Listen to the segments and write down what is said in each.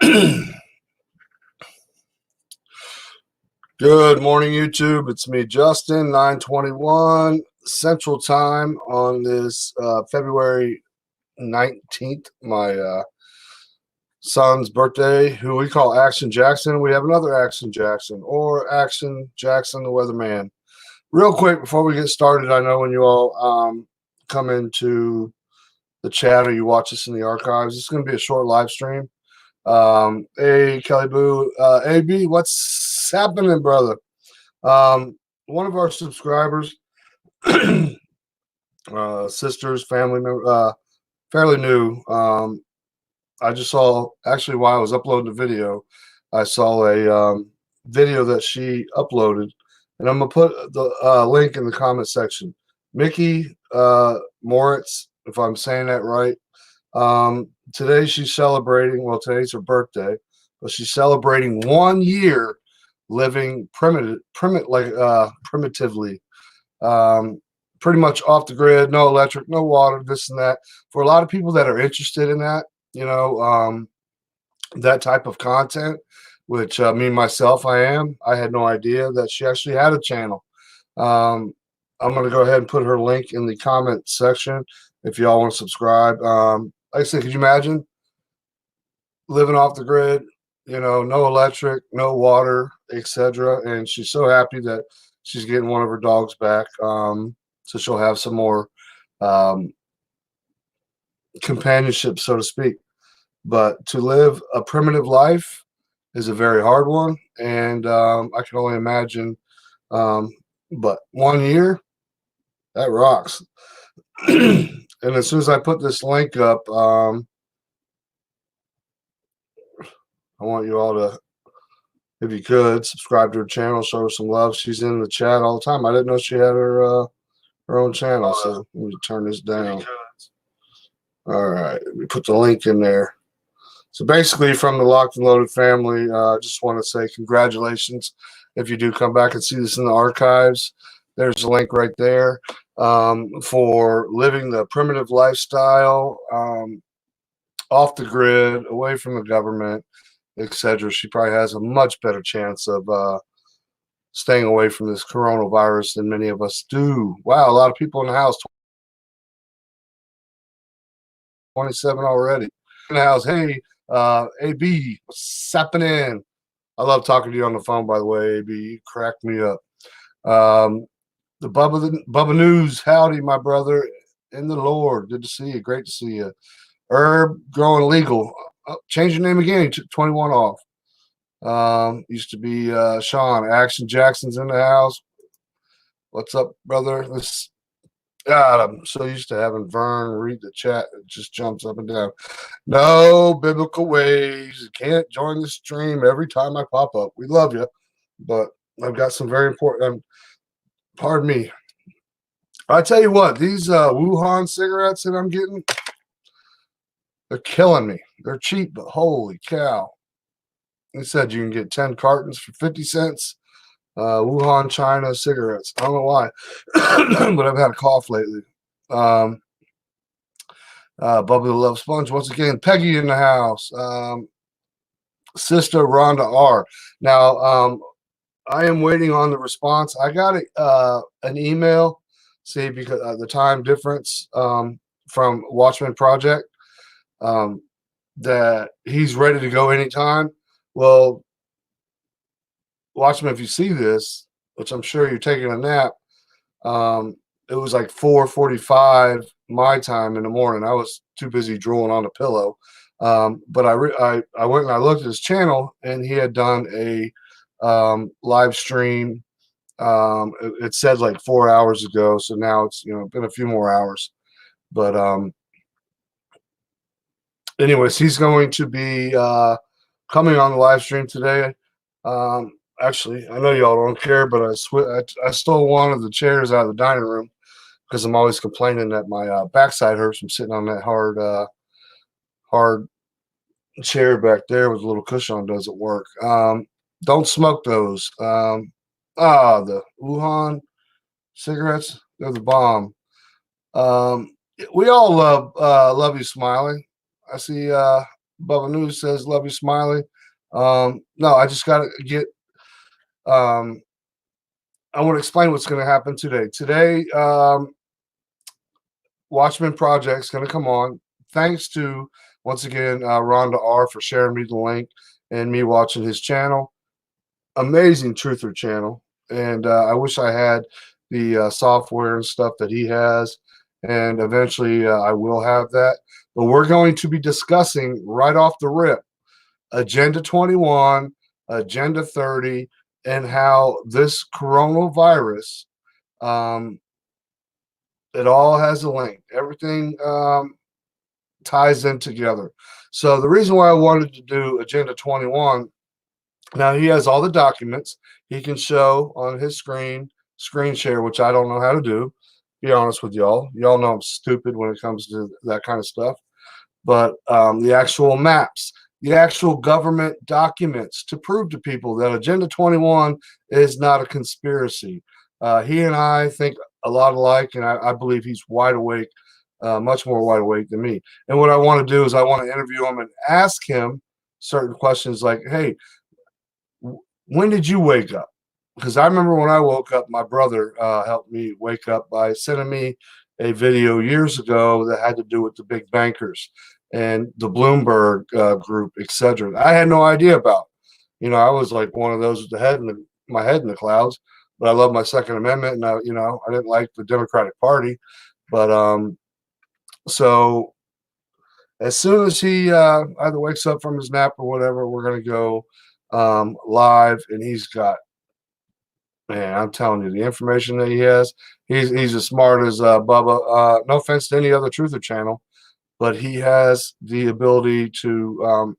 Good morning, YouTube. It's me, Justin, 9:21 Central Time on this February 19th, my son's birthday, who we call Action Jackson. We have another Action Jackson, or Action Jackson, the weatherman. Real quick, before we get started, I know when you all come into the chat or you watch us in the archives, it's going to be a short live stream. Hey, Kelly Boo, AB, what's happening, brother? One of our subscribers, sisters, family member, fairly new. I just saw, actually, while I was uploading the video, I saw a video that she uploaded, and I'm gonna put the link in the comment section. Mickey Moritz, if I'm saying that right. Today she's celebrating, well, today's her birthday, but she's celebrating 1 year living primitively, pretty much off the grid, no electric, no water, this and that. For a lot of people that are interested in that, that type of content, which me myself, I had no idea that she actually had a channel. I'm going to go ahead and put her link in the comment section if y'all want to subscribe. Like I said, could you imagine living off the grid, no electric, no water, etc. And she's so happy that she's getting one of her dogs back. So she'll have some more companionship, so to speak. But to live a primitive life is a very hard one. And I can only imagine. But 1 year, that rocks. And as soon as I put this link up, I want you all to, if you could, subscribe to her channel, show her some love. She's in the chat all the time. I didn't know she had her own channel, so let me turn this down. All right, let me put the link in there. So basically, from the Locked and Loaded family, I just want to say congratulations. If you do come back and see this in the archives, there's a link right there for living the primitive lifestyle, off the grid, away from the government, etc. She probably has a much better chance of staying away from this coronavirus than many of us do. Wow, a lot of people in the house. 27 already in the house. Hey, AB, what's happening? I love talking to you on the phone, by the way, AB. You cracked me up. The Bubba News, howdy, my brother in the Lord. Good to see you. Great to see you. Herb growing legal. Change your name again. He took 21 off. Used to be Sean. Action Jackson's in the house. What's up, brother? God, I'm so used to having Vern read the chat. It just jumps up and down. No biblical ways. You can't join the stream every time I pop up. We love you, but I've got some very important. Pardon me. I tell you what, these Wuhan cigarettes that I'm getting, they're killing me. They're cheap, but holy cow. He said you can get 10 cartons for 50 cents. Wuhan, China cigarettes. I don't know why, but I've had a cough lately. Bubba the Love Sponge. Once again, Peggy in the house. Sister Rhonda R. Now, I am waiting on the response. I got an email, see, because the time difference from Watchman Project, that he's ready to go anytime. Well, Watchman, if you see this, which I'm sure you're taking a nap, it was like 4:45 my time in the morning. I was too busy drooling on a pillow. But I went and I looked at his channel, and he had done a live stream. It said like 4 hours ago, so now it's been a few more hours. But anyways, he's going to be coming on the live stream today. Actually, I know y'all don't care, but I stole one of the chairs out of the dining room because I'm always complaining that my backside hurts from sitting on that hard chair back there with a little cushion on. Doesn't work. Don't smoke those. The Wuhan cigarettes, they're the bomb. We all love you, Smiley. I see Bubba News says, love you, Smiley. No, I just got to get, I want to explain what's going to happen today. Today, Watchman Project is going to come on. Thanks to, once again, Rhonda R. for sharing me the link and me watching his channel. Amazing truther channel. And I wish I had the software and stuff that he has. And eventually I will have that. But we're going to be discussing right off the rip Agenda 21, Agenda 30, and how this coronavirus, it all has a link. Everything ties in together. So the reason why I wanted to do Agenda 21, now he has all the documents he can show on his screen share, which I don't know how to do. Be honest with y'all. Y'all know I'm stupid when it comes to that kind of stuff. But the actual maps, the actual government documents to prove to people that Agenda 21 is not a conspiracy. He and I think a lot alike, and I believe he's wide awake, much more wide awake than me. And what I want to do is I want to interview him and ask him certain questions like, hey, when did you wake up? Because I remember when I woke up, my brother helped me wake up by sending me a video years ago that had to do with the big bankers and the Bloomberg group, etc. I had no idea about. You know, I was like one of those with my head in the clouds. But I love my Second Amendment, and I didn't like the Democratic Party. But so as soon as he either wakes up from his nap or whatever, we're gonna go live, and he's got, man, I'm telling you, the information that he has, he's as smart as Bubba. No offense to any other truther channel, but he has the ability to.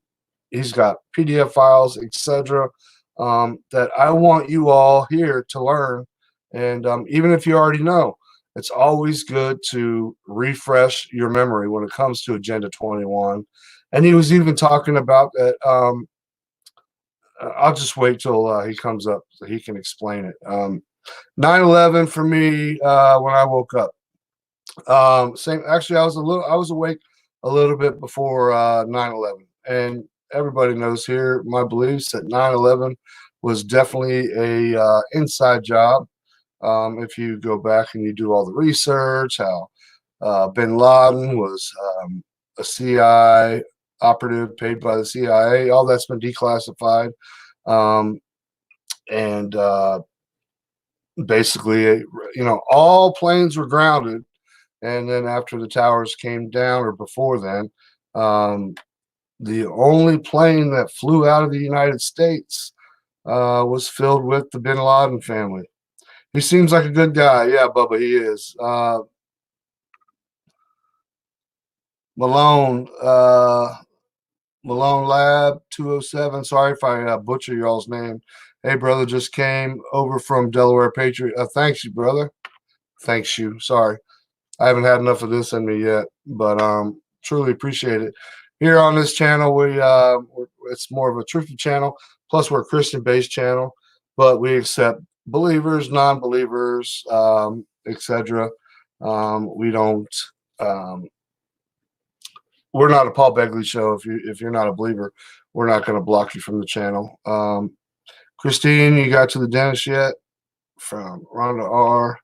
He's got PDF files, etc. That I want you all here to learn, and even if you already know, it's always good to refresh your memory when it comes to Agenda 21. And he was even talking about that. I'll just wait till he comes up so he can explain it. 9/11 for me when I woke up. Same. Actually, I was awake a little bit before 9/11, and everybody knows here my beliefs that 9/11 was definitely a inside job. If you go back and you do all the research, how Bin Laden was a CIA operative paid by the CIA, all that's been declassified. And basically, all planes were grounded. And then after the towers came down, or before then, the only plane that flew out of the United States was filled with the Bin Laden family. He seems like a good guy. Yeah, Bubba, he is. Malone, Malone Lab 207. Sorry if I butcher y'all's name. Hey, brother, just came over from Delaware Patriot. Thanks you, brother. Thanks you. Sorry. I haven't had enough of this in me yet, but truly appreciate it. Here on this channel, it's more of a truthful channel. Plus, we're a Christian-based channel, but we accept believers, non-believers, etc. We don't. We're not a Paul Begley show. If you're not a believer, we're not going to block you from the channel. Christine, you got to the dentist yet? From Rhonda R.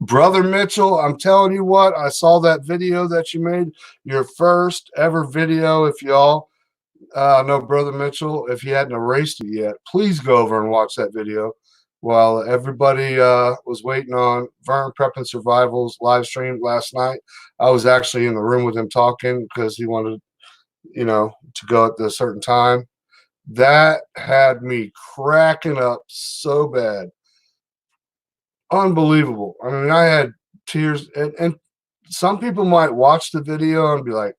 Brother Mitchell, I'm telling you what, I saw that video that you made, your first ever video. If y'all know Brother Mitchell, if he hadn't erased it yet, please go over and watch that video. While everybody was waiting on Vern Prep and Survival's live stream last night, I was actually in the room with him talking because he wanted, to go at a certain time. That had me cracking up so bad. Unbelievable. I mean, I had tears, and some people might watch the video and be like,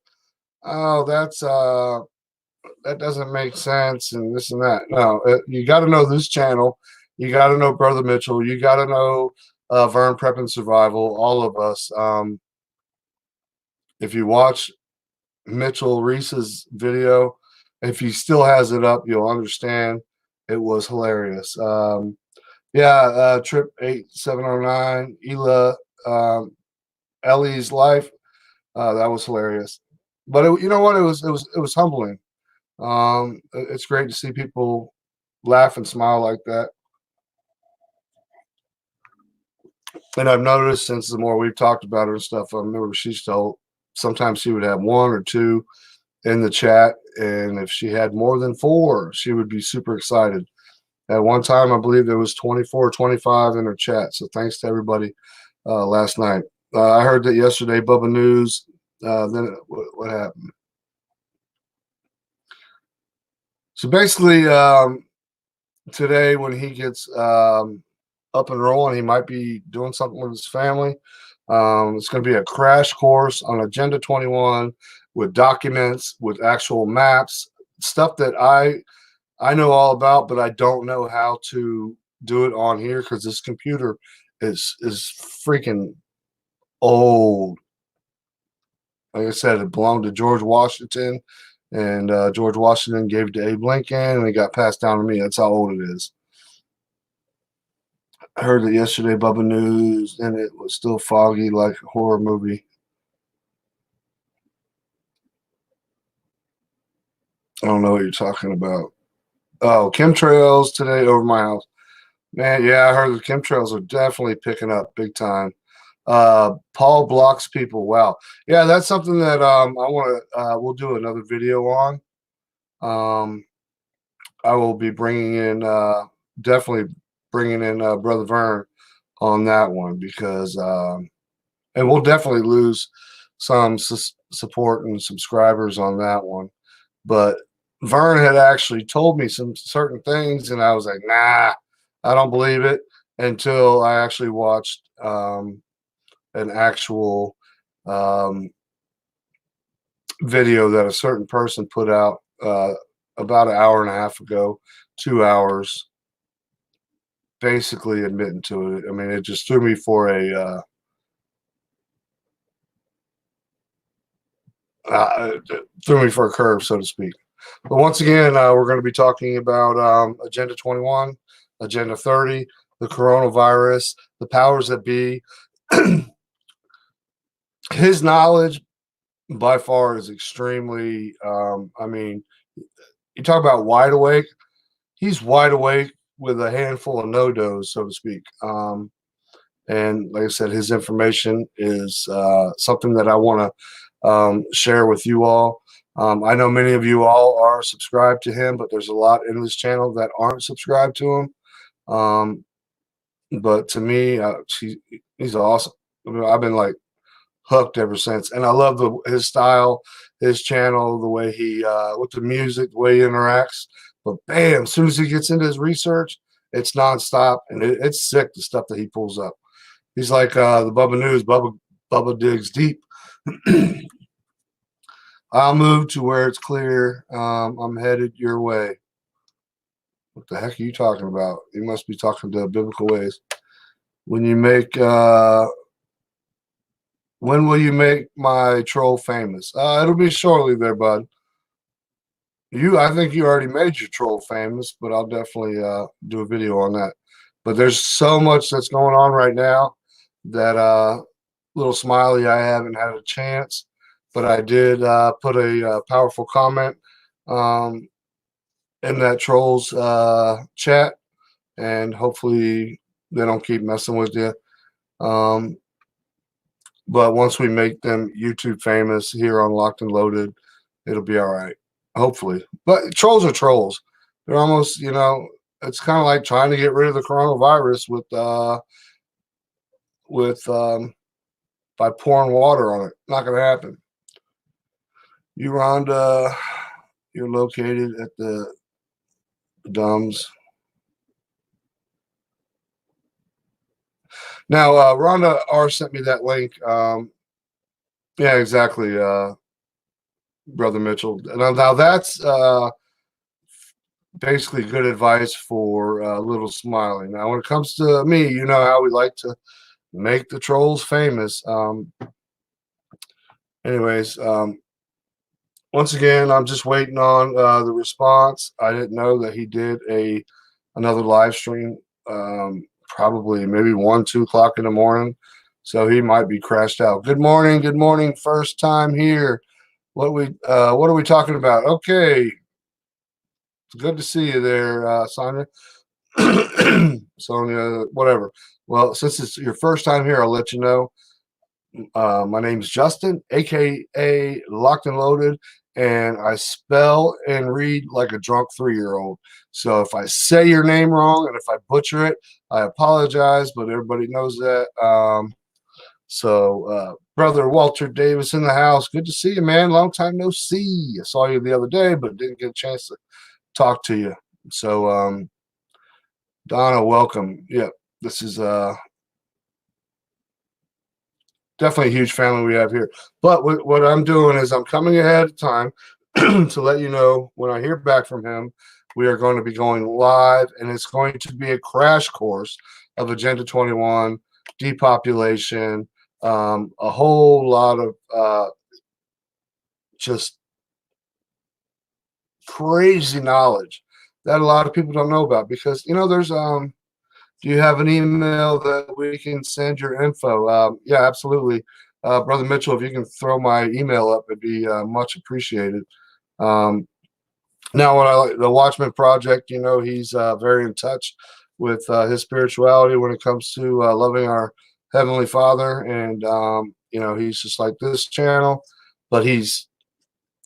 oh, that doesn't make sense and this and that. No, you got to know this channel. You got to know Brother Mitchell. You got to know Vern Prep and Survival, all of us. If you watch Mitchell Reese's video, if he still has it up, you'll understand it was hilarious. Yeah, Trip 8709, Ellie's life. That was hilarious. But you know what? It was humbling. It's great to see people laugh and smile like that. And I've noticed since the more we've talked about her and stuff, I remember she's told sometimes she would have one or two in the chat, and if she had more than four, she would be super excited. At one time, I believe there was 24 or 25 in her chat. So thanks to everybody last night. I heard that yesterday, Bubba News. Then what happened? So basically, today when he gets up and rolling, he might be doing something with his family. It's going to be a crash course on Agenda 21 with documents, with actual maps, stuff that I know all about, but I don't know how to do it on here because this computer is freaking old. Like I said, it belonged to George Washington, and George Washington gave it to Abe Lincoln, and it got passed down to me. That's how old it is. I heard it yesterday, Bubba News, and it was still foggy like a horror movie. I don't know what you're talking about. Oh, chemtrails today over my house. Man, yeah, I heard the chemtrails are definitely picking up big time. Paul blocks people. Wow. Yeah, that's something that I want to we'll do another video on. Um, I will be bringing in definitely bringing in Brother Vern on that one because and we'll definitely lose some support and subscribers on that one. But Vern had actually told me some certain things, and I was like, nah, I don't believe it until I actually watched an actual video that a certain person put out about an hour and a half ago, 2 hours, basically admitting to it. I mean, it just threw me for a threw me for a curve, so to speak. But once again, we're going to be talking about Agenda 21, Agenda 30, the coronavirus, the powers that be. His knowledge by far is extremely, I mean, you talk about wide awake. He's wide awake with a handful of no-dos, so to speak. And like I said, his information is something that I want to share with you all. I know many of you all are subscribed to him, but there's a lot in this channel that aren't subscribed to him. But to me, he's awesome. I mean, I've been like hooked ever since, and I love his style, his channel, the way he with the music, the way he interacts. But bam, as soon as he gets into his research, it's nonstop, and it's sick the stuff that he pulls up. He's like the Bubba News. Bubba digs deep. I'll move to where it's clear. I'm headed your way. What the heck are you talking about? You must be talking to biblical ways. When you make when will you make my troll famous? It'll be shortly there, bud. I think you already made your troll famous, but I'll definitely do a video on that. But there's so much that's going on right now that little smiley, I haven't had a chance, but I did put a powerful comment in that trolls chat, and hopefully they don't keep messing with you. But once we make them YouTube famous here on Locked and Loaded, it'll be all right. Hopefully. But trolls are trolls. They're almost, it's kind of like trying to get rid of the coronavirus with by pouring water on it. Not going to happen. You, Rhonda, you're located at the Dumbs. Now, Rhonda R sent me that link. Yeah, exactly, Brother Mitchell. Now that's basically good advice for Little Smiley. Now, when it comes to me, you know how we like to make the trolls famous. Anyways, once again, I'm just waiting on the response. I didn't know that he did another live stream, probably maybe 1, 2 o'clock in the morning. So he might be crashed out. Good morning. Good morning. First time here. what are we talking about? Okay, it's good to see you there, Sonia. Sonia, whatever. Well, since it's your first time here, I'll let you know. My name's Justin, aka Locked and Loaded, and I spell and read like a drunk 3-year-old. So if I say your name wrong and if I butcher it, I apologize, but everybody knows that. Brother Walter Davis in the house. Good to see you, man. Long time no see. I saw you the other day, but didn't get a chance to talk to you. So, Donna, welcome. Yeah, this is definitely a huge family we have here. But what I'm doing is I'm coming ahead of time to let you know when I hear back from him. We are going to be going live, and it's going to be a crash course of Agenda 21, depopulation, a whole lot of just crazy knowledge that a lot of people don't know about. Because there's do you have an email that we can send your info? Yeah, absolutely. Brother Mitchell, if you can throw my email up, it'd be much appreciated. Um, Now, what I like, the Watchman Project, he's very in touch with his spirituality when it comes to loving our Heavenly Father. And, he's just like this channel, but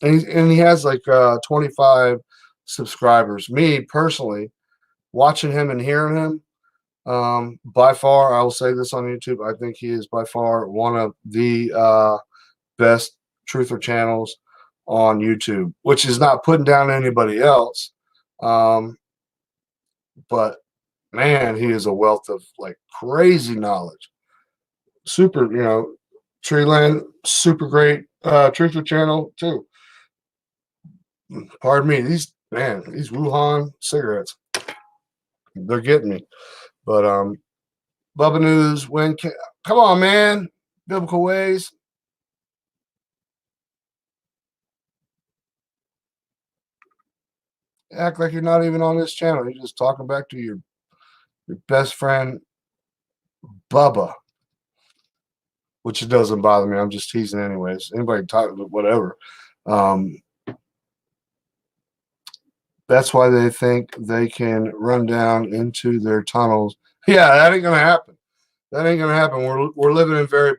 and he has like 25 subscribers. Me personally, watching him and hearing him, by far, I will say this on YouTube, I think he is by far one of the best truther channels on YouTube, which is not putting down anybody else. But man, he is a wealth of like crazy knowledge. Super, Treeland, super great truther channel too. Pardon me, these Wuhan cigarettes, they're getting me. But Bubba News, come on, man, biblical ways. Act like you're not even on this channel. You're just talking back to your best friend, Bubba, which it doesn't bother me. I'm just teasing anyways. Anybody talk, whatever. That's why they think they can run down into their tunnels. Yeah, that ain't gonna happen. That ain't gonna happen. We're living in very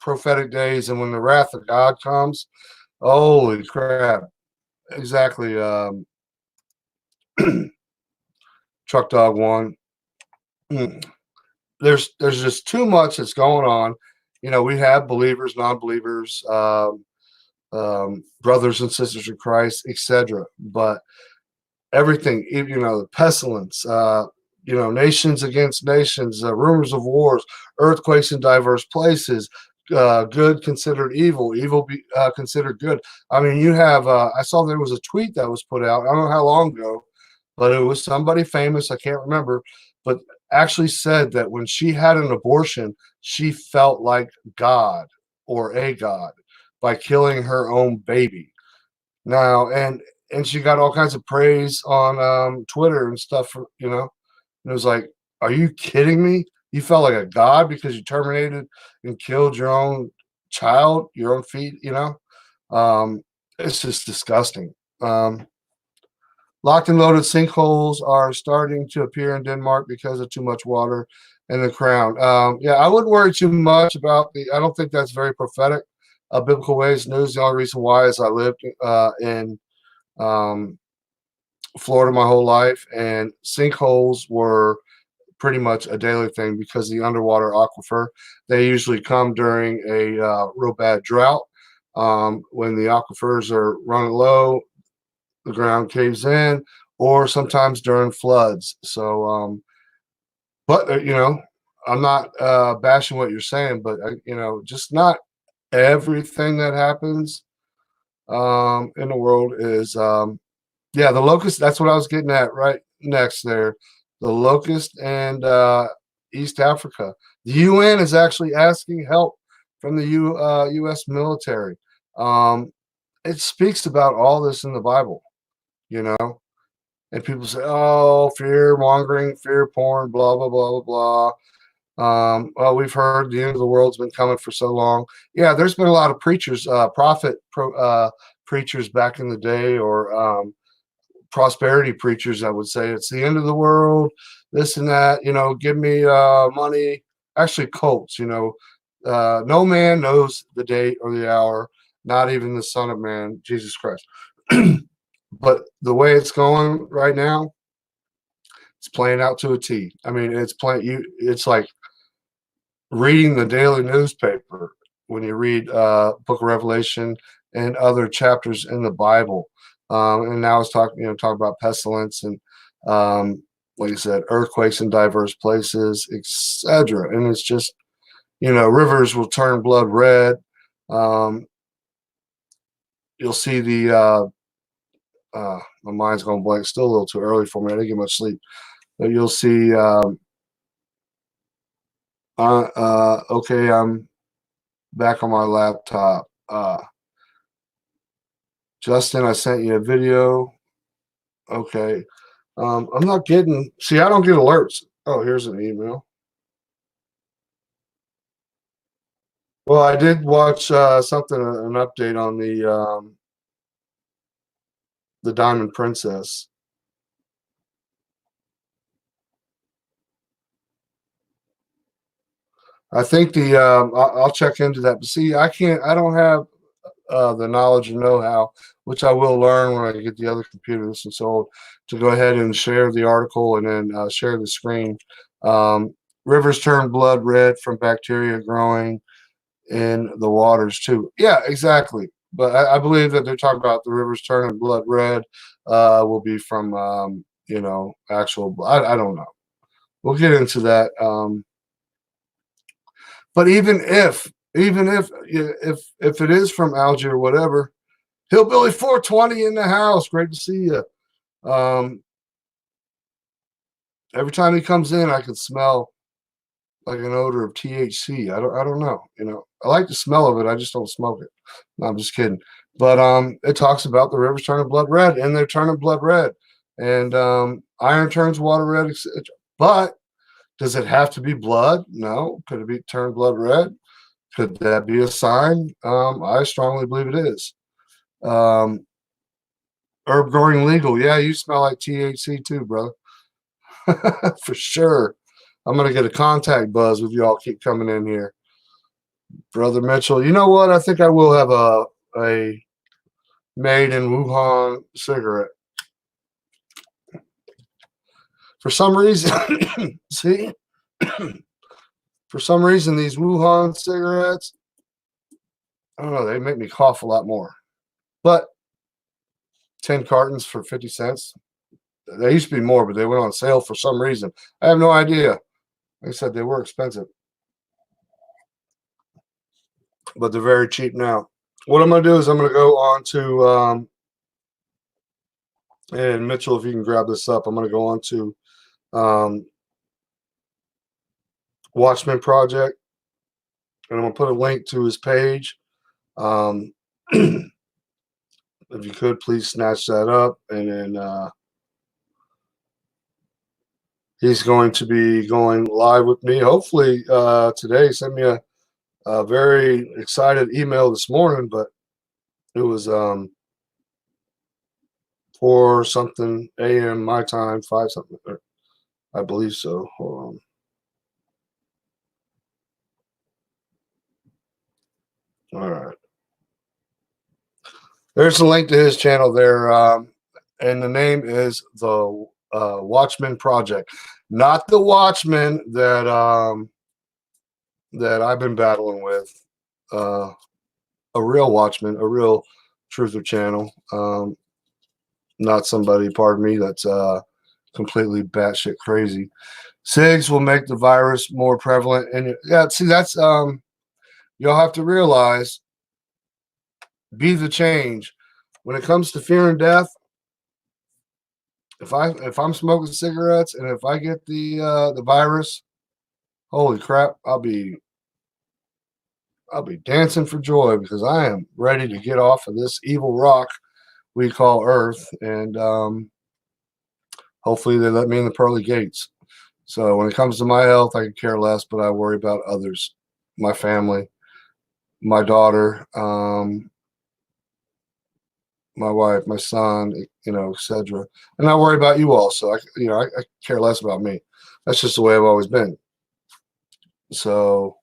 prophetic days, and when the wrath of God comes, holy crap! Exactly. Truck Dog One. There's just too much that's going on. We have believers, non-believers, brothers and sisters in Christ, etc. But everything, the pestilence, nations against nations, rumors of wars, earthquakes in diverse places, good considered evil, evil considered good. I mean, you have, I saw there was a tweet that was put out, I don't know how long ago, but it was somebody famous, I can't remember, but actually said that when she had an abortion, she felt like God or a God by killing her own baby. Now, and she got all kinds of praise on Twitter and stuff, and it was like, are you kidding me? You felt like a god because you terminated and killed your own child, your own feet, it's just disgusting. Locked and loaded sinkholes are starting to appear in Denmark because of too much water in the ground. Yeah, I wouldn't worry too much about I don't think that's very prophetic. Biblical Ways News. The only reason why is I lived in Florida my whole life, and sinkholes were pretty much a daily thing because the underwater aquifer, they usually come during a real bad drought. When the aquifers are running low, the ground caves in, or sometimes during floods. So, but I'm not bashing what you're saying, but just not everything that happens in the world is yeah, the locust. That's what I was getting at right next there. The locust and East Africa. The UN is actually asking help from the U.S. military. It speaks about all this in the Bible, and people say, "Oh, fear mongering, fear porn, blah blah blah blah blah." Well, we've heard the end of the world's been coming for so long. Yeah, there's been a lot of preachers, preachers back in the day, or prosperity preachers. I would say it's the end of the world, this and that. Give me money. Actually, cults. No man knows the date or the hour, not even the Son of Man, Jesus Christ. But the way it's going right now, it's playing out to a T. I mean, it's like reading the daily newspaper when you read Book of Revelation and other chapters in the Bible. And now it's talking about pestilence and, like I said, earthquakes in diverse places, etc. And it's just, rivers will turn blood red. You'll see my mind's going blank. Still a little too early for me. I didn't get much sleep. But you'll see. Okay, I'm back on my laptop. Justin, I sent you a video. Okay. I'm not getting. See, I don't get alerts. Oh, here's an email. Well, I did watch something, an update on the Diamond Princess. I think I'll check into that. But see, I don't have the knowledge and know-how, which I will learn when I get the other computer. This and so to go ahead and share the article and then share the screen. Rivers turn blood red from bacteria growing in the waters too. Yeah, exactly. But I believe that they're talking about the rivers turning blood red will be from actual. I don't know. We'll get into that. But even if it is from algae or whatever, Hillbilly 420 in the house. Great to see you. Every time he comes in, I can smell like an odor of THC. I don't know. I like the smell of it. I just don't smoke it. No, I'm just kidding. But it talks about the rivers turning blood red, and they're turning blood red, and iron turns water red, etc. But does it have to be blood? No. Could it be turned blood red? Could that be a sign? I strongly believe it is. Herb growing legal. Yeah, you smell like THC too, brother. For sure. I'm going to get a contact buzz with you all keep coming in here. Brother Mitchell, you know what? I think I will have a made in Wuhan cigarette. For some reason, see? For some reason, these Wuhan cigarettes, I don't know, they make me cough a lot more. But 10 cartons for 50 cents. They used to be more, but they went on sale for some reason. I have no idea. Like I said, they were expensive. But they're very cheap now. What I'm going to do is I'm going to go on to, and Mitchell, if you can grab this up, I'm going to go on to Watchman Project. And I'm going to put a link to his page. If you could, please snatch that up. And then he's going to be going live with me. Hopefully today. Send me a very excited email this morning, but it was 4 something a.m. my time, 5 something. I believe so. Hold on. All right. There's a link to his channel there, and the name is the Watchman Project, not the Watchman that I've been battling with. A real Watchman, a real truther channel, not somebody, pardon me, that's completely batshit crazy. SIGs will make the virus more prevalent, and yeah, see, that's you'll have to realize, be the change when it comes to fear and death. If I'm smoking cigarettes and if I get the virus, holy crap, I'll be dancing for joy because I am ready to get off of this evil rock we call Earth, and hopefully they let me in the pearly gates. So when it comes to my health, I could care less, but I worry about others, my family, my daughter, my wife, my son, etc. And I worry about you also. I care less about me. That's just the way I've always been. So,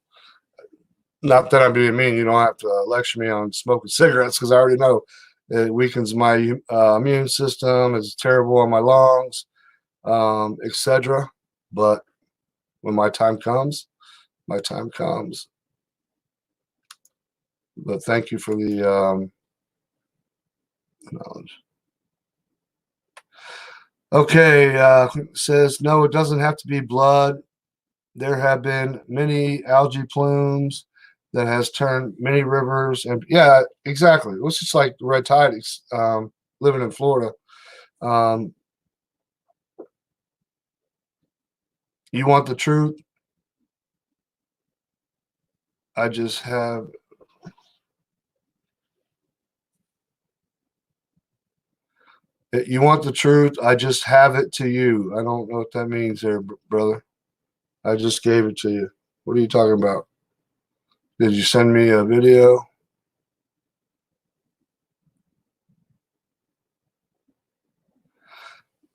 not that I'm being mean. You don't have to lecture me on smoking cigarettes because I already know it weakens my immune system. It's terrible on my lungs, etc. But when my time comes, my time comes. But thank you for the knowledge. Okay, says no, it doesn't have to be blood. There have been many algae plumes that has turned many rivers, and yeah, exactly. It was just like the red tide living in Florida. Um, you want the truth? I just have. You want the truth? I just have it to you. I don't know what that means, there, brother. I just gave it to you. What are you talking about? Did you send me a video?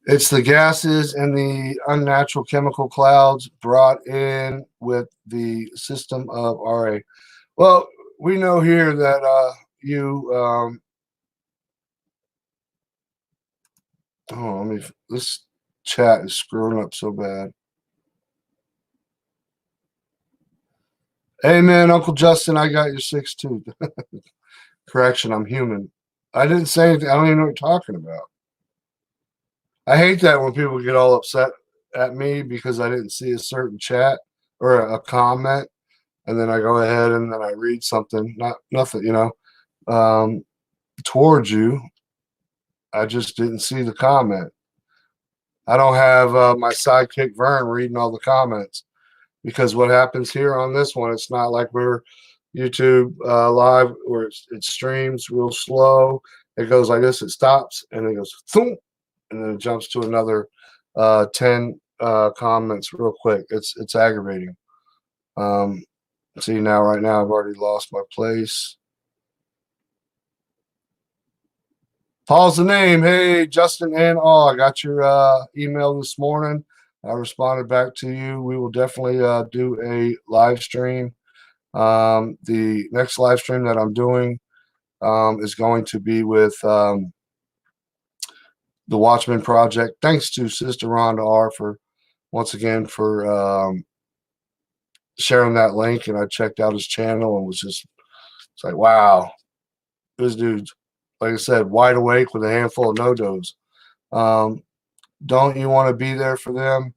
It's the gases and the unnatural chemical clouds brought in with the system of RA. Well, we know here that you. Oh, this chat is screwing up so bad. Hey, man, Uncle Justin, I got your 6'2". Correction, I'm human. I didn't say anything. I don't even know what you're talking about. I hate that when people get all upset at me because I didn't see a certain chat or a comment, and then I go ahead and then I read something, not nothing, towards you. I just didn't see the comment. I don't have my sidekick Vern reading all the comments because what happens here on this one, it's not like we're YouTube live where it streams real slow. It goes like this, it stops, and it goes thump, and then it jumps to another 10 comments real quick. It's aggravating. Um, see now, right now, I've already lost my place. Paul's the name. Hey, Justin and all. I got your email this morning. I responded back to you. We will definitely do a live stream. The next live stream that I'm doing is going to be with the Watchman Project. Thanks to Sister Rhonda R for once again for sharing that link. And I checked out his channel and it's like, wow, this dude's, like I said, wide awake with a handful of no-dos. Don't you want to be there for them?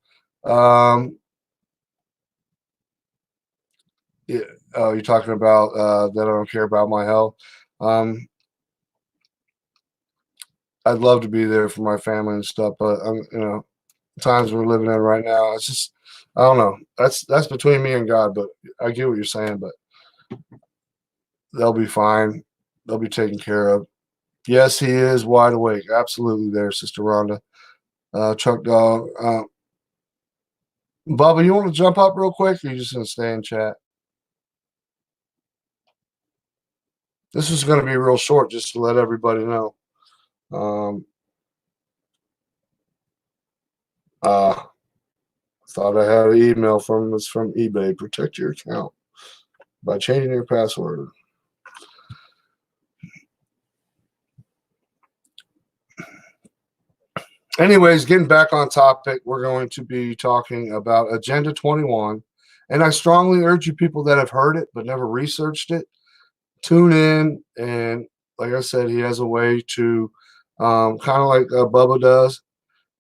Yeah, you're talking about that I don't care about my health. Um, I'd love to be there for my family and stuff, but times we're living in right now, it's just I don't know. That's between me and God, but I get what you're saying. But they'll be fine. They'll be taken care of. Yes, he is wide awake. Absolutely, there, Sister Rhonda. Truck dog. Bubba, you want to jump up real quick, or are you just gonna stay in chat? This is going to be real short, just to let everybody know. Thought I had an email from eBay. Protect your account by changing your password. Anyways, getting back on topic, we're going to be talking about Agenda 21. And I strongly urge you people that have heard it but never researched it, tune in. And like I said, he has a way to, kind of like Bubba does,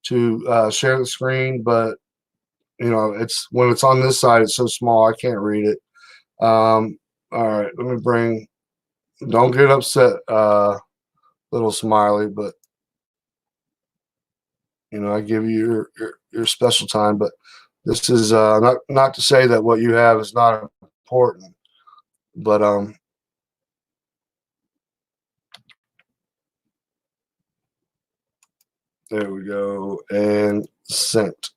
to share the screen. But, it's when it's on this side, it's so small, I can't read it. All right, let me don't get upset, little Smiley, but I give you your special time. But this is not to say that what you have is not important, but there we go, and sent.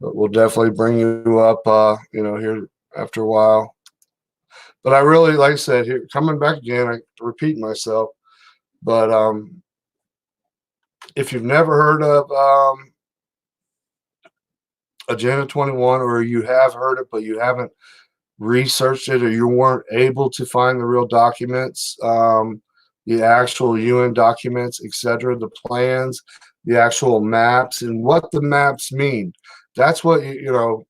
But we'll definitely bring you up, here after a while. But I really, like I said, here coming back again, I repeat myself. But if you've never heard of Agenda 21, or you have heard it but you haven't researched it, or you weren't able to find the real documents, the actual UN documents, etc., the plans, the actual maps, and what the maps mean. That's what the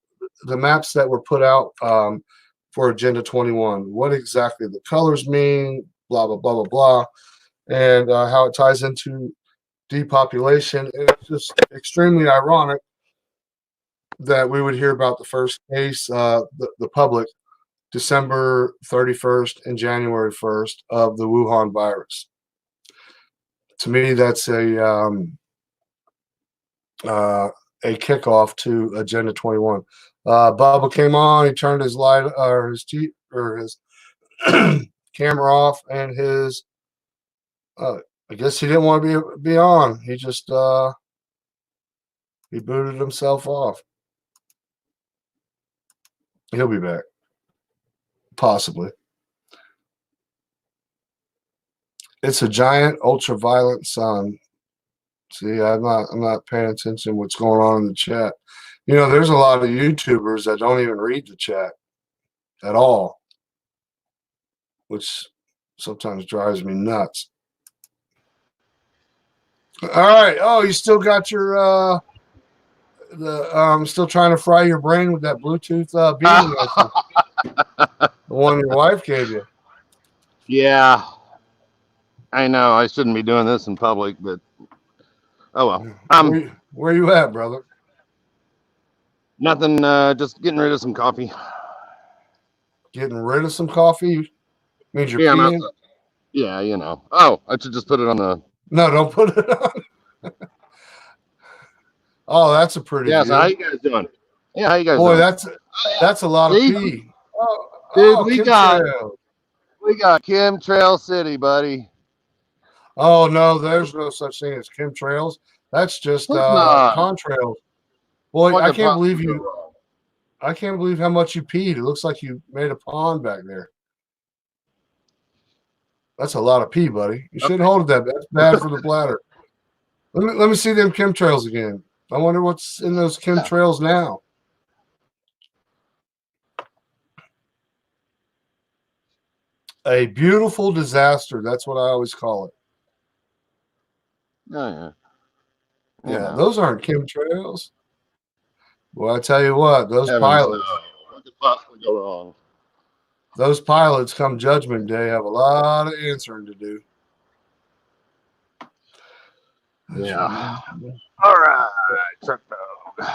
maps that were put out for Agenda 21. What exactly the colors mean, blah blah blah blah blah, and how it ties into depopulation. And it's just extremely ironic that we would hear about the first case, the public, December 31st and January 1st of the Wuhan virus. To me, that's a kickoff to Agenda 21. Bubba came on. He turned his light or his camera off, and his I guess he didn't want to be on. He just he booted himself off. He'll be back, possibly. It's a giant ultraviolet sun. See, I'm not paying attention to what's going on in the chat. There's a lot of YouTubers that don't even read the chat at all, which sometimes drives me nuts. All right. Oh, you still got your still trying to fry your brain with that Bluetooth beanie, the one your wife gave you. Yeah, I know. I shouldn't be doing this in public, but oh well. Where you at, brother? Nothing. Just getting rid of some coffee. Getting rid of some coffee means you're peeing? Yeah, Oh, I should just put it on the. No, don't put it on. Oh, that's a pretty view. So how you guys doing? Yeah, how you guys doing? Boy, that's a lot of pee. Dude, we got Chemtrail City, buddy. Oh no, there's no such thing as chemtrails. That's just contrails. Boy, I can't believe you. I can't believe how much you peed. It looks like you made a pond back there. That's a lot of pee, buddy. You shouldn't hold it that. That's bad for the bladder. Let me see them chemtrails again. I wonder what's in those chemtrails now. A beautiful disaster. That's what I always call it. Oh, yeah. Those aren't chemtrails. Well, I tell you what, those pilots. What could possibly go wrong? Those pilots, come Judgment Day, have a lot of answering to do. Yeah. All right, Truck Dog.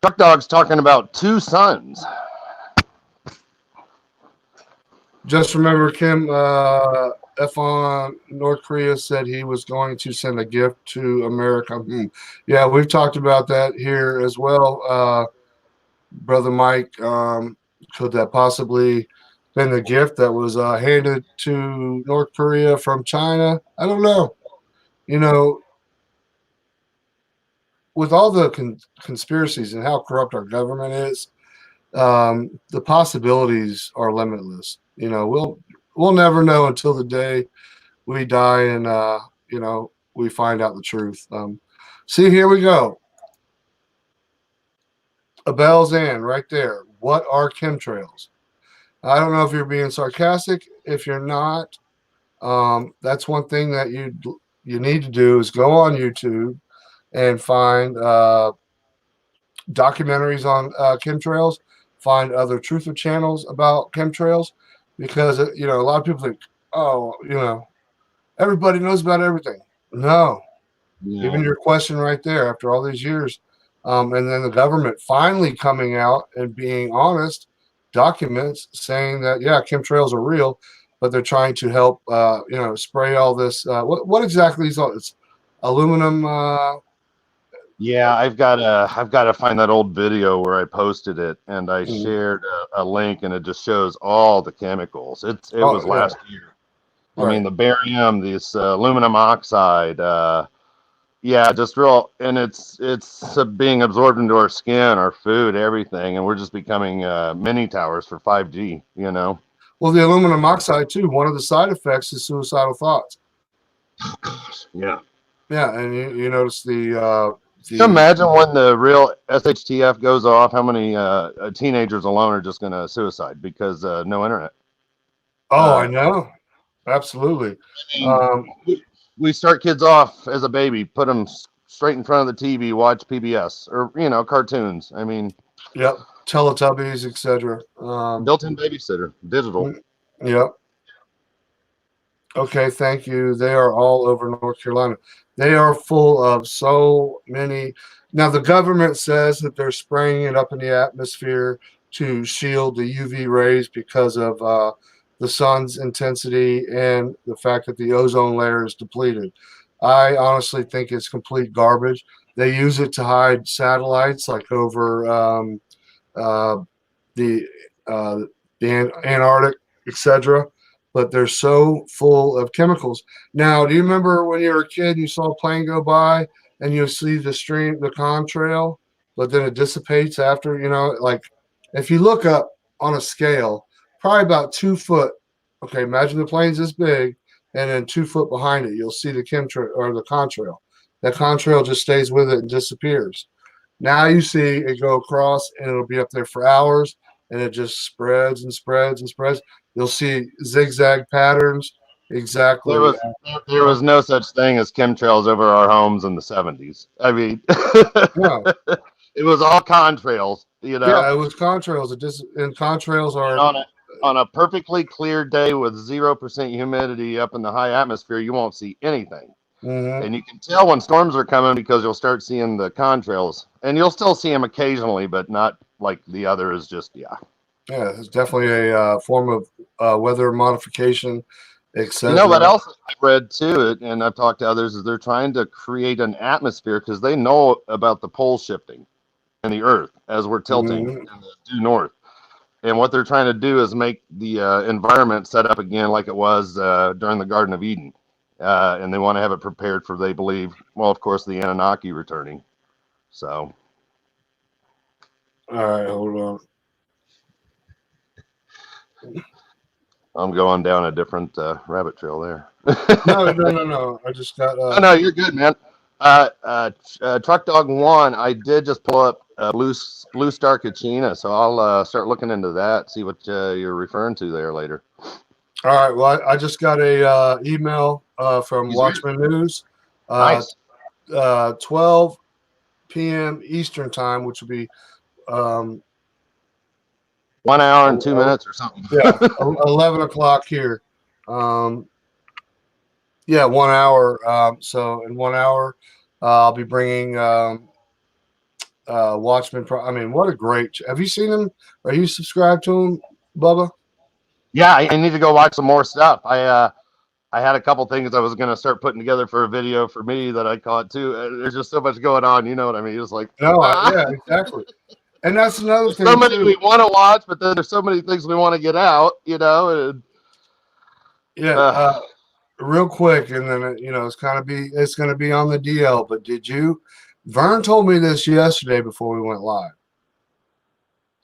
Truck Dog's talking about two suns. Just remember, Kim, F-on North Korea said he was going to send a gift to America. Yeah, we've talked about that here as well. Brother Mike, could that possibly been the gift that was handed to North Korea from China? I don't know. With all the conspiracies and how corrupt our government is, the possibilities are limitless. We'll never know until the day we die and we find out the truth. See, here we go. Abel's in right there. What are chemtrails? I don't know if you're being sarcastic. If you're not, that's one thing that you need to do is go on YouTube and find documentaries on chemtrails. Find other truther channels about chemtrails, because a lot of people think, everybody knows about everything. No. Even your question right there, after all these years, and then the government finally coming out and being honest, documents saying that chemtrails are real, but they're trying to help spray all this. What exactly is all this? Aluminum. I've got to find that old video where I posted it, and I shared a link, and it just shows all the chemicals. It was last year. I mean, the barium, this aluminum oxide, Yeah, just real, and it's being absorbed into our skin, our food, everything, and we're just becoming mini towers for 5G. You know. Well, the aluminum oxide too. One of the side effects is suicidal thoughts. Gosh, yeah. Yeah, and you notice Can you imagine when the real SHTF goes off? How many teenagers alone are just going to suicide because no internet? Oh, I Uh, know, absolutely. I mean, we start kids off as a baby, put them straight in front of the TV, watch PBS or cartoons. I mean, Yep, Teletubbies, etc. built-in babysitter, digital. Yep. Okay, thank you. They are all over North Carolina. They are full of so many. Now, the government says that they're spraying it up in the atmosphere to shield the UV rays because of the sun's intensity and the fact that the ozone layer is depleted. I honestly think it's complete garbage. They use it to hide satellites like over uh, the uh, Antarctic, etc. But they're so full of chemicals. Now, do you remember when you were a kid, you saw a plane go by and you see the contrail, but then it dissipates after? Like if you look up on a scale, probably about 2 foot. Okay, imagine the plane's this big, and then 2 foot behind it, you'll see the chemtrail or the contrail. That contrail just stays with it and disappears. Now you see it go across and it'll be up there for hours and it just spreads and spreads and spreads. You'll see zigzag patterns. There Exactly. was there was no such thing as chemtrails over our homes in the 70s. I mean, No. it was all contrails, Yeah, it was contrails. And contrails And are on a perfectly clear day with 0% humidity up in the high atmosphere, you won't see anything. mhm. And you can tell when storms are coming because you'll start seeing the contrails, and you'll still see them occasionally, but not like the other is just Yeah, it's definitely a form of weather modification, You know what etc. else I've read too, and I've talked to others, is they're trying to create an atmosphere because they know about the pole shifting in the Earth as we're tilting Mhm. due north. And what they're trying to do is make the environment set up again like it was during the Garden of Eden. And they want to have it prepared for, they believe, well, of course, the Anunnaki returning. So All right, hold on. I'm going down a different rabbit trail there. No. I just got Oh, no, you're good, man. Truck Dog 1, I did just pull up Blue Star Kachina, so I'll start looking into that, see what you're referring to there later. all right. Well, I just got a email from He's weird. Watchman News. Nice. 12 p.m. Eastern time, which would be 1 hour and 2 minutes or something. yeah 11 o'clock here. Yeah, 1 hour. So in 1 hour, I'll be bringing Watchman. I mean, what a great! Have you seen him? Are you subscribed to him, Bubba? Yeah, I need to go watch some more stuff. I had a couple things I was going to start putting together for a video for me that I caught too. There's just so much going on, you know what I mean? It's like, No, yeah, exactly. And that's another there's so thing many too. we want to watch, but then there's so many things we want to get out, And, Yeah, real quick, and then it's going to be on the DL. But did you? Vern told me this yesterday before we went live.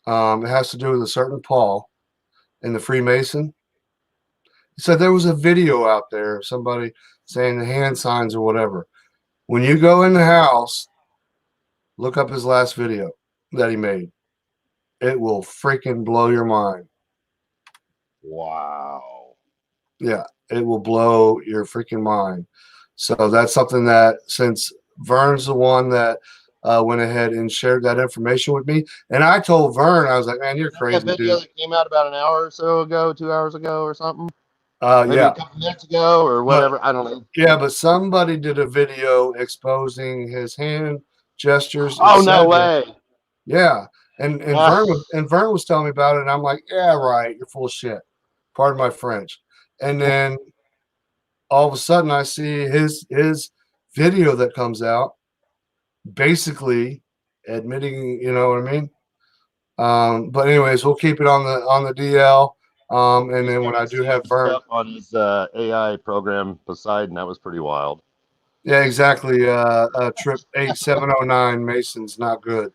It has to do with a certain Paul in the Freemason. He said there was a video out there of somebody saying the hand signs or whatever. When you go in the house, look up his last video that he made. It will freaking blow your mind. wow. Yeah, it will blow your freaking mind. So that's something that since Vern's the one that went ahead and shared that information with me, and I told Vern, I was like, "Man, you're That crazy, video dude." that came out about an hour or so ago, 2 hours ago or something? Maybe a Yeah, couple minutes ago or but whatever. I don't know. yeah, but somebody did a video exposing his hand gestures, Oh, no etc. way. Yeah, and Uh, Vern was telling me about it, and I'm like, "Yeah, right, you're full of shit." Pardon my French. And then all of a sudden, I see his video that comes out, basically admitting, you know what I mean. But anyways, we'll keep it on the DL. And we then when started I do seeing have some Vern, stuff on his AI program Poseidon. That was pretty wild. Yeah, exactly. Trip 8709 Mason's not good.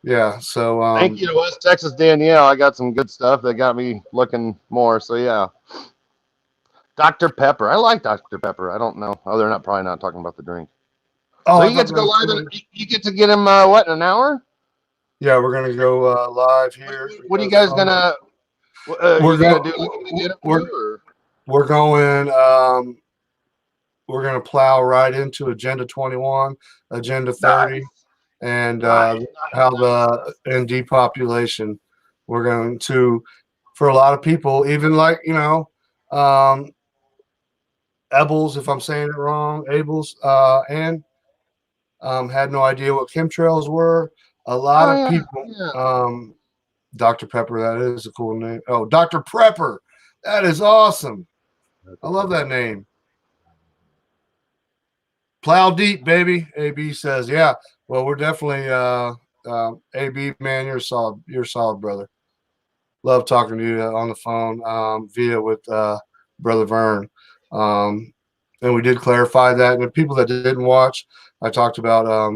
Yeah. So Thank you to West Texas Danielle. I got some good stuff that got me looking more. So yeah, Dr. Pepper. I like Dr. Pepper. I don't know. Oh, they're not probably not talking about the drink. oh, So I you get thought to that go was live. cool. You get to get him. What, in an hour? Yeah, we're gonna go live What, here. what, We what are got you a guys phone. gonna? We're You gonna going. do like an We're interview or? we're going. We're gonna plow right into Agenda 21, Agenda 30, Nice, and nice, how nice, nice. the and depopulation. We're going to, for a lot of people, even like um, Ebels, if I'm saying it wrong, Abels, and had no idea what chemtrails were. A lot Oh of yeah, people, yeah. Dr. Pepper, that is a cool name. Oh, Dr. Prepper, that is awesome. I love that name. Plow deep, baby. AB says, yeah. Well, we're definitely AB, man. You're a solid brother. Love talking to you on the phone via with brother Vern. Um, and we did clarify that. And the people that didn't watch, I talked about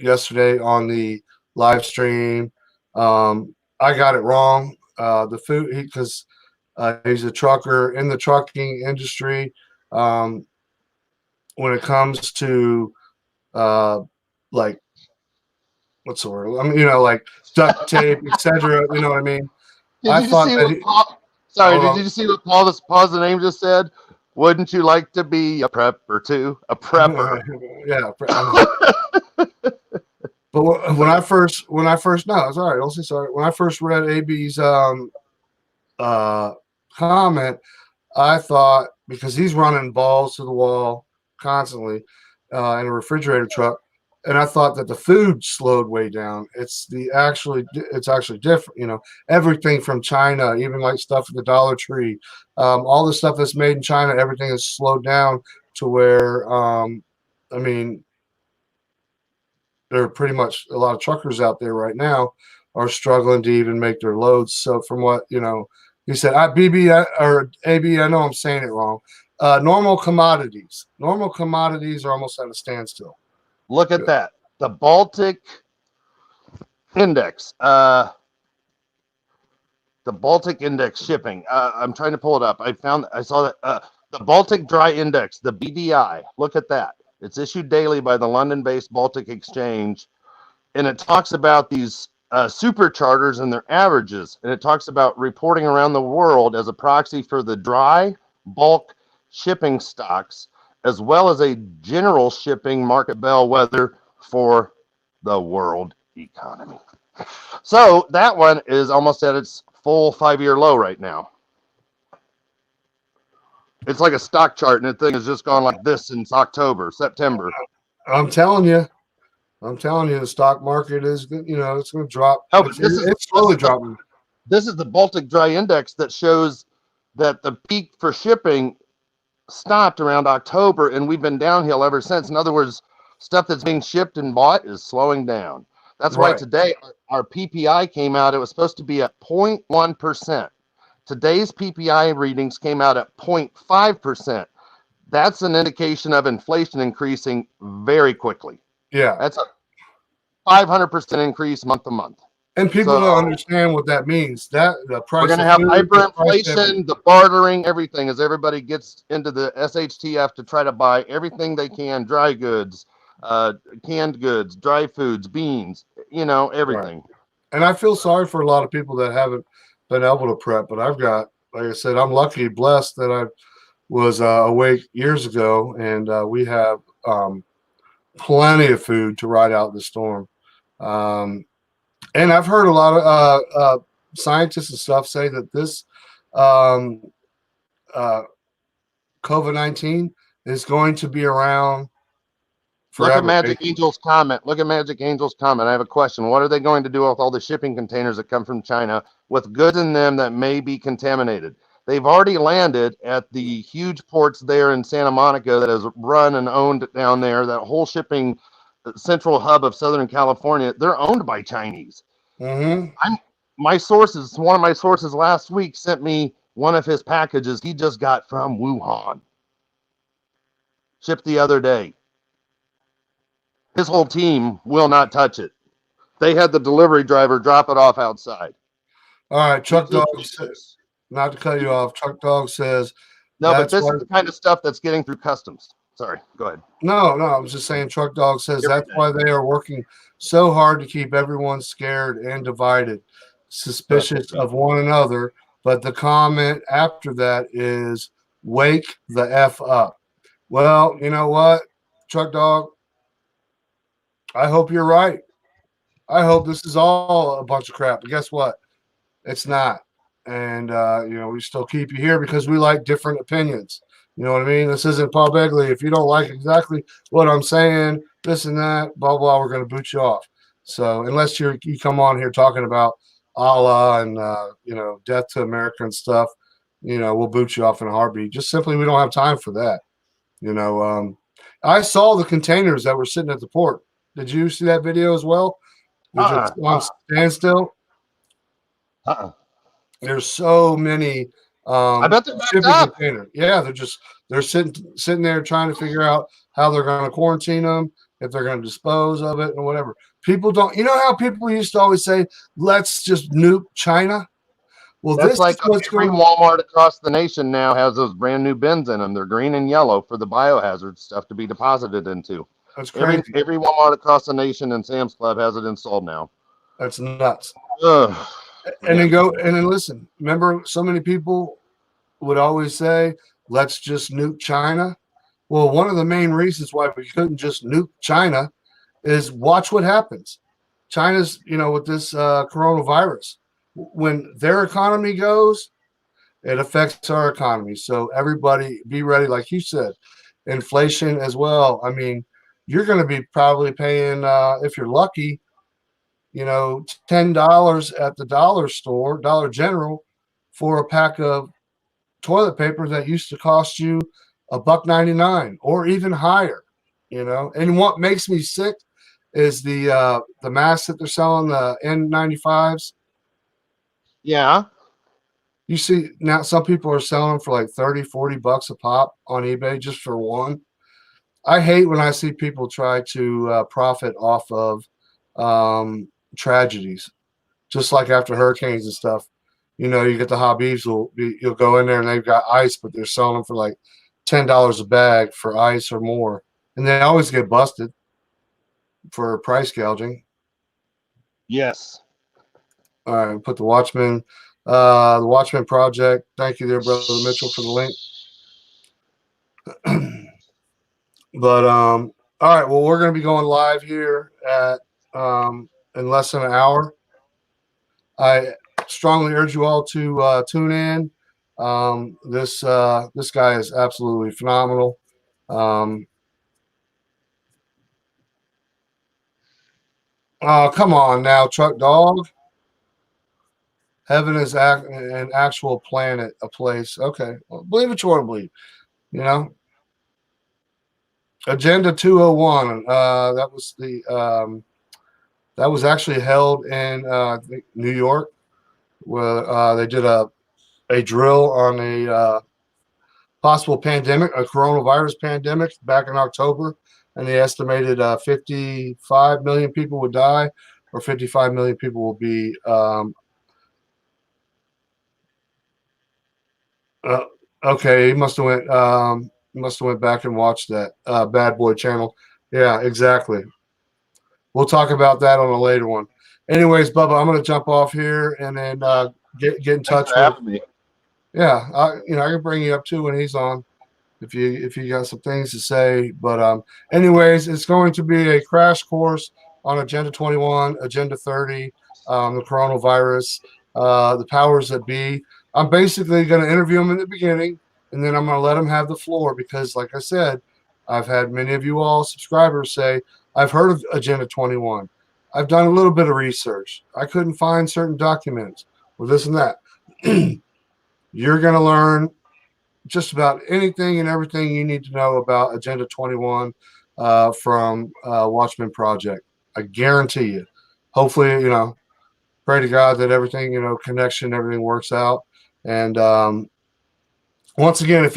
yesterday on the live stream. I got it wrong. The food, because he's a trucker in the trucking industry. Um, when it comes to uh, like what's the word? I mean, like duct tape, etc. You know what I mean? Did I you just thought see that what Paul? Sorry, hold did on. you just see what Paul? This pause the name just said. Wouldn't you like to be a prepper too? A prepper. Yeah, I know. But when I first no, it's all right. Don't say sorry. When I first read AB's uh comment, I thought because he's running balls to the wall constantly in a refrigerator truck, and I thought that the food slowed way down. It's actually different. Everything from China, even like stuff at the Dollar Tree, all the stuff that's made in China, everything is slowed down to where, I mean, there are pretty much a lot of truckers out there right now are struggling to even make their loads. So from what he said, or AB, I know I'm saying it wrong. Normal commodities are almost at a standstill. Look at Yeah. that. The Baltic Index. The Baltic Index shipping. I'm trying to pull it up. I saw that the Baltic Dry Index, the BDI. Look at that. It's issued daily by the London-based Baltic Exchange, and it talks about these super charters and their averages, and it talks about reporting around the world as a proxy for the dry bulk shipping stocks, as well as a general shipping market bellwether for the world economy. So that one is almost at its full 5-year low right now. It's like a stock chart, and the thing has just gone like this since October, September. I'm telling you, the stock market is, it's going to drop. Oh, but It's slowly dropping. this is the Baltic Dry Index that shows that the peak for shipping stopped around October, and we've been downhill ever since. In other words, stuff that's being shipped and bought is slowing down. That's why Right. today our PPI came out. It was supposed to be at 0.1%. Today's PPI readings came out at 0.5%. That's an indication of inflation increasing very quickly. Yeah. That's a 500% increase month to month. And people So don't understand what that means. That the we're price going to of have food, the price of hyperinflation, the bartering, everything as everybody gets into the SHTF to try to buy everything they can, dry goods, canned goods, dry foods, beans, right. everything. And I feel sorry for a lot of people that haven't been able to prep, but like I said, I'm lucky, blessed that I was awake years ago, and we have plenty of food to ride out the storm. Um, and I've heard a lot of scientists and stuff say that this um, uh, COVID-19 is going to be around Look at forever. Magic Angel's comment. Look at Magic Angel's comment. I have a question. What are they going to do with all the shipping containers that come from China with goods in them that may be contaminated? They've already landed at the huge ports there in Santa Monica that is run and owned down there. That whole shipping central hub of Southern California, they're owned by Chinese. Mm-hmm. One of my sources last week sent me one of his packages he just got from Wuhan. shipped the other day. His whole team will not touch it. They had the delivery driver drop it off outside. All right, Truck These are Dog. the ships. Not to cut you off, Truck Dog says No, but that's this why. is the kind of stuff that's getting through customs. Sorry, go ahead. No, I was just saying. Truck Dog says Every that's day. why they are working so hard to keep everyone scared and divided, suspicious of one another. But the comment after that is "wake the f up." Well, you know what, Truck Dog? I hope you're right. I hope this is all a bunch of crap. But guess what? It's not. And, we still keep you here because we like different opinions. You know what I mean? This isn't Paul Begley. If you don't like exactly what I'm saying, this and that, blah, blah, we're going to boot you off. So unless you come on here talking about Allah and, death to America and stuff, we'll boot you off in a heartbeat. Just simply, we don't have time for that. I saw the containers that were sitting at the port. Did you see that video as well? They're just on standstill. There's so many I bet they're backed shipping up. containers. Yeah, they're sitting there trying to figure out how they're going to quarantine them, if they're going to dispose of it, and whatever. People don't. You know how people used to always say, "Let's just nuke China." Well, That's this like is what's every going. Walmart across the nation now has those brand new bins in them. They're green and yellow for the biohazard stuff to be deposited into. That's crazy. Every Walmart across the nation and Sam's Club has it installed now. That's nuts. Ugh. And then listen. Remember, so many people would always say, "Let's just nuke China." Well, one of the main reasons why we couldn't just nuke China is watch what happens. China's, with this coronavirus, when their economy goes, it affects our economy. So everybody be ready, like you said, inflation as well. I mean, you're going to be probably paying, if you're lucky, $10 at the dollar store, Dollar General, for a pack of toilet paper that used to cost you $1.99 or even higher. And what makes me sick is the masks that they're selling, the N95s. Yeah. You see now some people are selling them for like 30, $40 a pop on eBay just for one. I hate when I see people try to profit off of tragedies, just like after hurricanes and stuff. You get the Habibs, you'll go in there and they've got ice, but they're selling them for like $10 a bag for ice or more. And they always get busted for price gouging. Yes. All right, put the Watchman Project. Thank you there, Brother Mitchell, for the link. But all right, well, we're going to be going live here at in less than an hour. I strongly urge you all to tune in. This guy is absolutely phenomenal. Come on now, Truck Dog. Heaven is an actual planet, a place. Okay, well, believe what you want to believe. Agenda 201. That was actually held in New York, where they did a drill on a possible pandemic, a coronavirus pandemic, back in October, and they estimated 55 million people would die, or 55 million people will be. Okay, he must have went back and watched that Bad Boy channel. Yeah, exactly. We'll talk about that on a later one. Anyways, Bubba, I'm going to jump off here and then get in touch with. Me. Yeah, I can bring you up too when he's on, if you got some things to say. But anyways, it's going to be a crash course on Agenda 21, Agenda 30, the coronavirus, the powers that be. I'm basically going to interview them in the beginning, and then I'm going to let them have the floor because, like I said, I've had many of you all subscribers say, I've heard of Agenda 21. I've done a little bit of research. I couldn't find certain documents or this and that. You're going to learn just about anything and everything you need to know about Agenda 21 from Watchman Project. I guarantee you. Hopefully, pray to God that everything, connection, everything works out. And once again, if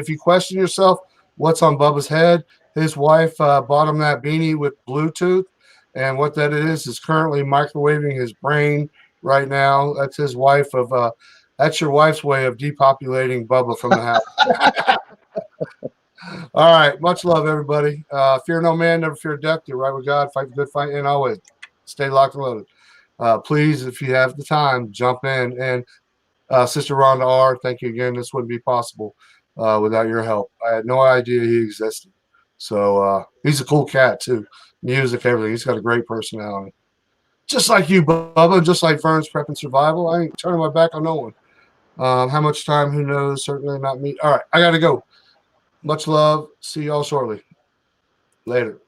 you question yourself, what's on Bubba's head. His wife bought him that beanie with Bluetooth, and what that is currently microwaving his brain right now. That's his wife of that's your wife's way of depopulating Bubba from the house. All right, much love, everybody. Fear no man, never fear death. Do right with God, fight the good fight, and always stay locked and loaded. Please, if you have the time, jump in. And Sister Rhonda R., thank you again. This wouldn't be possible without your help. I had no idea he existed. So he's a cool cat, too. Music, everything. He's got a great personality. Just like you, Bubba, just like Vern's Prep and Survival. I ain't turning my back on no one. How much time? Who knows? Certainly not me. All right, I got to go. Much love. See y'all shortly. Later.